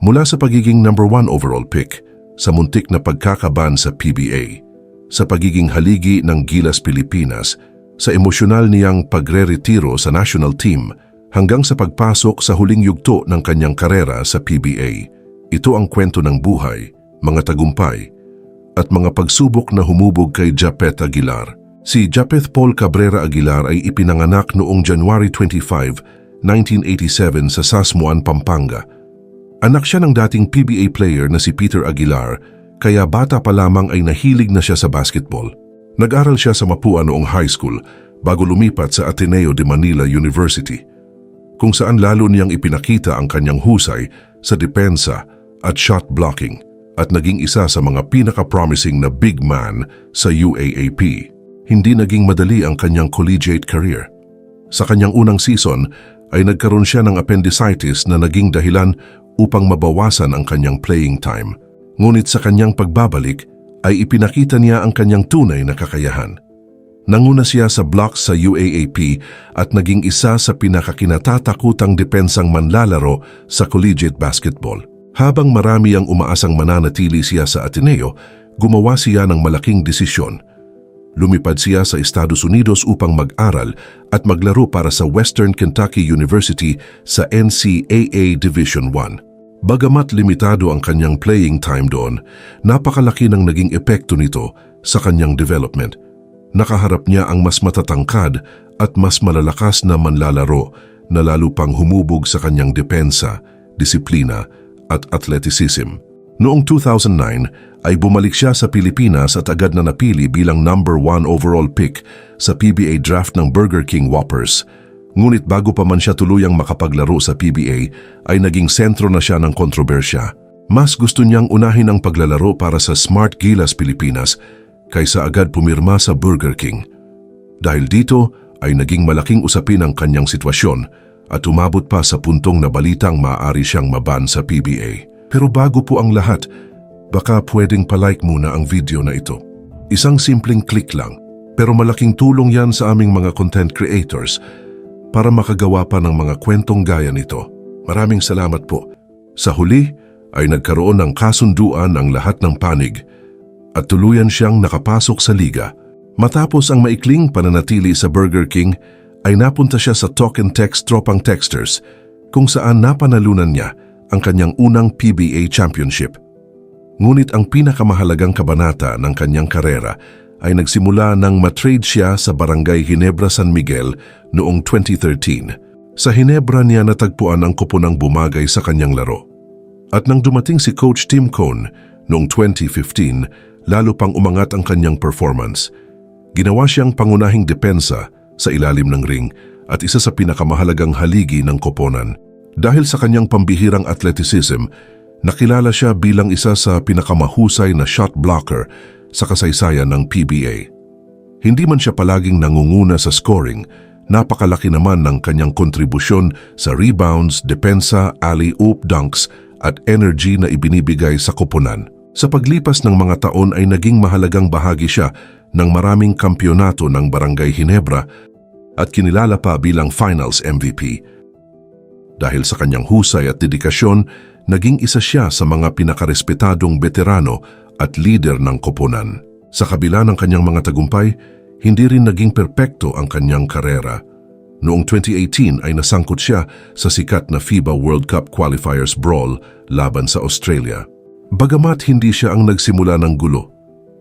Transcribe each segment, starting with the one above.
Mula sa pagiging number 1 overall pick, sa muntik na pagkakaban sa PBA, sa pagiging haligi ng Gilas Pilipinas, sa emosyonal niyang pagre-retiro sa national team, hanggang sa pagpasok sa huling yugto ng kanyang karera sa PBA. Ito ang kwento ng buhay, mga tagumpay, at mga pagsubok na humubog kay Japeth Aguilar. Si Japeth Paul Cabrera Aguilar ay ipinanganak noong January 25, 1987 sa Sasmuan, Pampanga. Anak siya ng dating PBA player na si Peter Aguilar, kaya bata pa lamang ay nahilig na siya sa basketball. Nag-aral siya sa Mapua noong high school bago lumipat sa Ateneo de Manila University, kung saan lalo niyang ipinakita ang kanyang husay sa depensa at shot blocking at naging isa sa mga pinaka-promising na big man sa UAAP. Hindi naging madali ang kanyang collegiate career. Sa kanyang unang season ay nagkaroon siya ng appendicitis na naging dahilan upang mabawasan ang kanyang playing time. Ngunit sa kanyang pagbabalik ay ipinakita niya ang kanyang tunay na kakayahan. Nanguna siya sa blocks sa UAAP at naging isa sa pinakakinatatakutang depensang manlalaro sa collegiate basketball. Habang marami ang umaasang mananatili siya sa Ateneo, gumawa siya ng malaking desisyon. Lumipad siya sa Estados Unidos upang mag-aral at maglaro para sa Western Kentucky University sa NCAA Division I. Bagamat limitado ang kanyang playing time doon, napakalaki ng naging epekto nito sa kanyang development. Nakaharap niya ang mas matatangkad at mas malalakas na manlalaro na lalo pang humubog sa kanyang depensa, disiplina at athleticism. Noong 2009 ay bumalik siya sa Pilipinas at agad na napili bilang number 1 overall pick sa PBA draft ng Burger King Whoppers. Ngunit bago pa man siya tuluyang makapaglaro sa PBA ay naging sentro na siya ng kontrobersya. Mas gusto niyang unahin ang paglalaro para sa Smart Gilas Pilipinas kaysa agad pumirma sa Burger King. Dahil dito ay naging malaking usapin ang kanyang sitwasyon at umabot pa sa puntong na balitang maaari siyang maban sa PBA. Pero bago po ang lahat, baka pwedeng palike muna ang video na ito. Isang simpleng click lang, pero malaking tulong yan sa aming mga content creators para makagawa pa ng mga kwentong gaya nito. Maraming salamat po. Sa huli ay nagkaroon ng kasunduan ang lahat ng panig at tuluyan siyang nakapasok sa liga. Matapos ang maikling pananatili sa Burger King, ay napunta siya sa Talk and Text Tropang Texters kung saan napanalunan niya ang kanyang unang PBA championship. Ngunit ang pinakamahalagang kabanata ng kanyang karera ay nagsimula nang matrade siya sa Barangay Ginebra San Miguel noong 2013. Sa Ginebra niya natagpuan ang koponang bumagay sa kanyang laro. At nang dumating si Coach Tim Cone noong 2015, lalo pang umangat ang kanyang performance. Ginawa siyang pangunahing depensa sa ilalim ng ring at isa sa pinakamahalagang haligi ng koponan. Dahil sa kanyang pambihirang athleticism, nakilala siya bilang isa sa pinakamahusay na shot blocker sa kasaysayan ng PBA. Hindi man siya palaging nangunguna sa scoring, napakalaki naman ng kanyang kontribusyon sa rebounds, depensa, alley-oop dunks at energy na ibinibigay sa koponan. Sa paglipas ng mga taon ay naging mahalagang bahagi siya ng maraming kampyonato ng Barangay Ginebra at kinilala pa bilang Finals MVP. Dahil sa kanyang husay at dedikasyon, naging isa siya sa mga pinakarespetadong veterano at leader ng koponan. Sa kabila ng kanyang mga tagumpay, hindi rin naging perpekto ang kanyang karera. Noong 2018 ay nasangkot siya sa sikat na FIBA World Cup Qualifiers Brawl laban sa Australia. Bagamat hindi siya ang nagsimula ng gulo,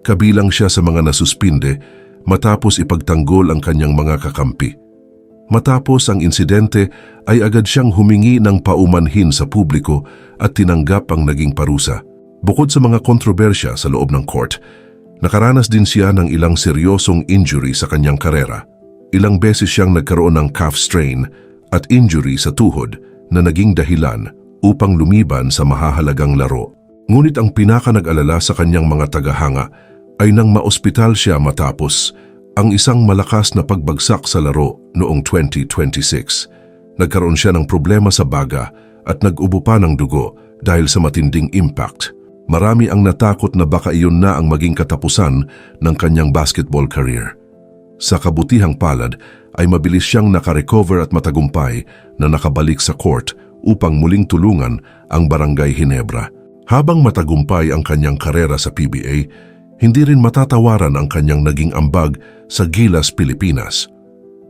kabilang siya sa mga nasuspinde matapos ipagtanggol ang kanyang mga kakampi. Matapos ang insidente ay agad siyang humingi ng paumanhin sa publiko at tinanggap ang naging parusa. Bukod sa mga kontrobersya sa loob ng court, nakaranas din siya ng ilang seryosong injury sa kanyang karera. Ilang beses siyang nagkaroon ng calf strain at injury sa tuhod na naging dahilan upang lumiban sa mahahalagang laro. Ngunit ang pinaka-nag-alala sa kanyang mga tagahanga ay nang maospital siya matapos ang isang malakas na pagbagsak sa laro noong 2026. Nagkaroon siya ng problema sa baga at nag-ubo pa ng dugo dahil sa matinding impact. Marami ang natakot na baka iyon na ang maging katapusan ng kanyang basketball career. Sa kabutihang palad ay mabilis siyang nakarecover at matagumpay na nakabalik sa court upang muling tulungan ang Barangay Ginebra. Habang matagumpay ang kanyang karera sa PBA, hindi rin matatawaran ang kanyang naging ambag sa Gilas Pilipinas.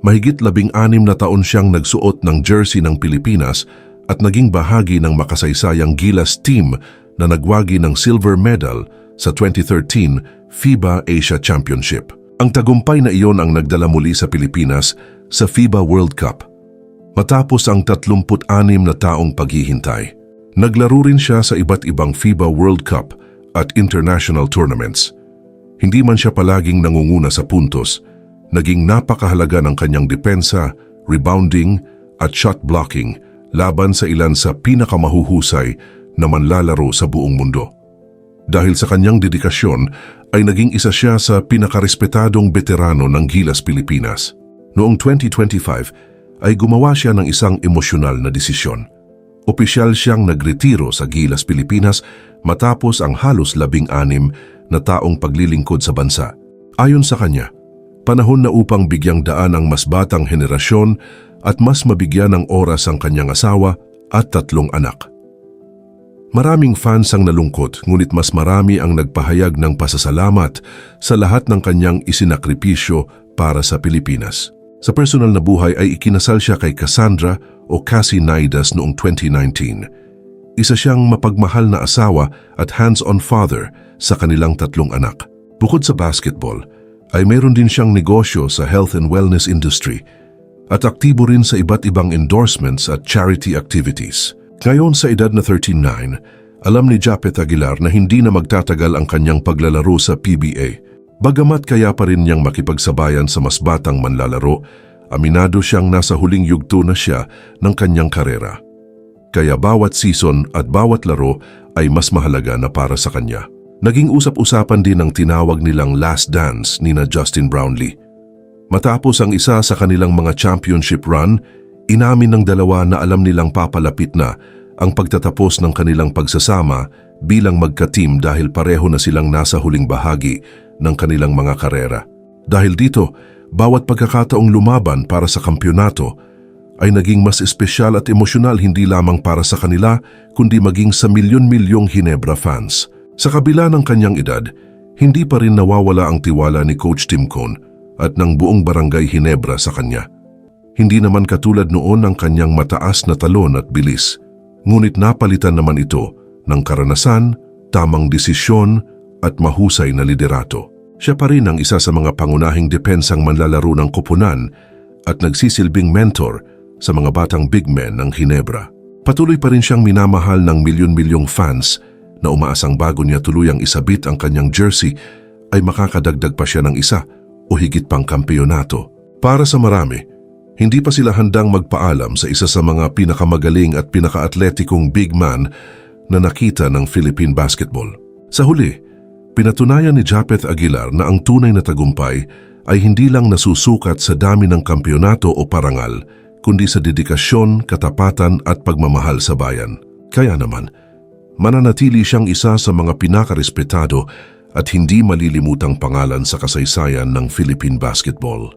Mahigit 16 na taon siyang nagsuot ng jersey ng Pilipinas at naging bahagi ng makasaysayang Gilas team na nagwagi ng silver medal sa 2013 FIBA Asia Championship. Ang tagumpay na iyon ang nagdala muli sa Pilipinas sa FIBA World Cup. Matapos ang 36 na taong paghihintay, naglaro rin siya sa iba't ibang FIBA World Cup at international tournaments. Hindi man siya palaging nangunguna sa puntos, naging napakahalaga ng kanyang depensa, rebounding at shot blocking laban sa ilan sa pinakamahuhusay na manlalaro sa buong mundo. Dahil sa kanyang dedikasyon ay naging isa siya sa pinakarespetadong veterano ng Gilas Pilipinas. Noong 2025 ay gumawa siya ng isang emosyonal na desisyon. Opisyal siyang nagretiro sa Gilas Pilipinas matapos ang halos 16 na taong paglilingkod sa bansa. Ayon sa kanya, panahon na upang bigyang daan ang mas batang henerasyon at mas mabigyan ng oras ang kanyang asawa at 3 anak. Maraming fans ang nalungkot, ngunit mas marami ang nagpahayag ng pasasalamat sa lahat ng kanyang isinakripisyo para sa Pilipinas. Sa personal na buhay ay ikinasal siya kay Cassandra o Cassie Naidas noong 2019. Isa siyang mapagmahal na asawa at hands-on father sa kanilang 3 anak. Bukod sa basketball, ay mayroon din siyang negosyo sa health and wellness industry at aktibo rin sa iba't ibang endorsements at charity activities. Ngayon sa edad na 39, alam ni Japeth Aguilar na hindi na magtatagal ang kanyang paglalaro sa PBA. Bagamat kaya pa rin niyang makipagsabayan sa mas batang manlalaro, aminado siyang nasa huling yugto na siya ng kanyang karera. Kaya bawat season at bawat laro ay mas mahalaga na para sa kanya. Naging usap-usapan din ang tinawag nilang last dance nina Justin Brownlee. Matapos ang isa sa kanilang mga championship run, inamin ng dalawa na alam nilang papalapit na ang pagtatapos ng kanilang pagsasama bilang magka-team dahil pareho na silang nasa huling bahagi ng kanilang mga karera. Dahil dito, bawat pagkakataong lumaban para sa kampyonato ay naging mas espesyal at emosyonal hindi lamang para sa kanila kundi maging sa milyon-milyong Ginebra fans. Sa kabila ng kanyang edad, hindi pa rin nawawala ang tiwala ni Coach Tim Cone at ng buong Barangay Ginebra sa kanya. Hindi naman katulad noon ang kanyang mataas na talon at bilis, ngunit napalitan naman ito ng karanasan, tamang desisyon at mahusay na liderato. Siya pa rin ang isa sa mga pangunahing depensang manlalaro ng koponan at nagsisilbing mentor sa mga batang big men ng Ginebra. Patuloy pa rin siyang minamahal ng milyon-milyong fans na umaasang bago niya tuluyang isabit ang kanyang jersey ay makakadagdag pa siya ng isa o higit pang kampeonato. Para sa marami, hindi pa sila handang magpaalam sa isa sa mga pinakamagaling at pinaka-atletikong big man na nakita ng Philippine basketball. Sa huli, pinatunayan ni Japeth Aguilar na ang tunay na tagumpay ay hindi lang nasusukat sa dami ng kampeonato o parangal, kundi sa dedikasyon, katapatan at pagmamahal sa bayan. Kaya naman, mananatili siyang isa sa mga pinakarespetado at hindi malilimutang pangalan sa kasaysayan ng Philippine basketball.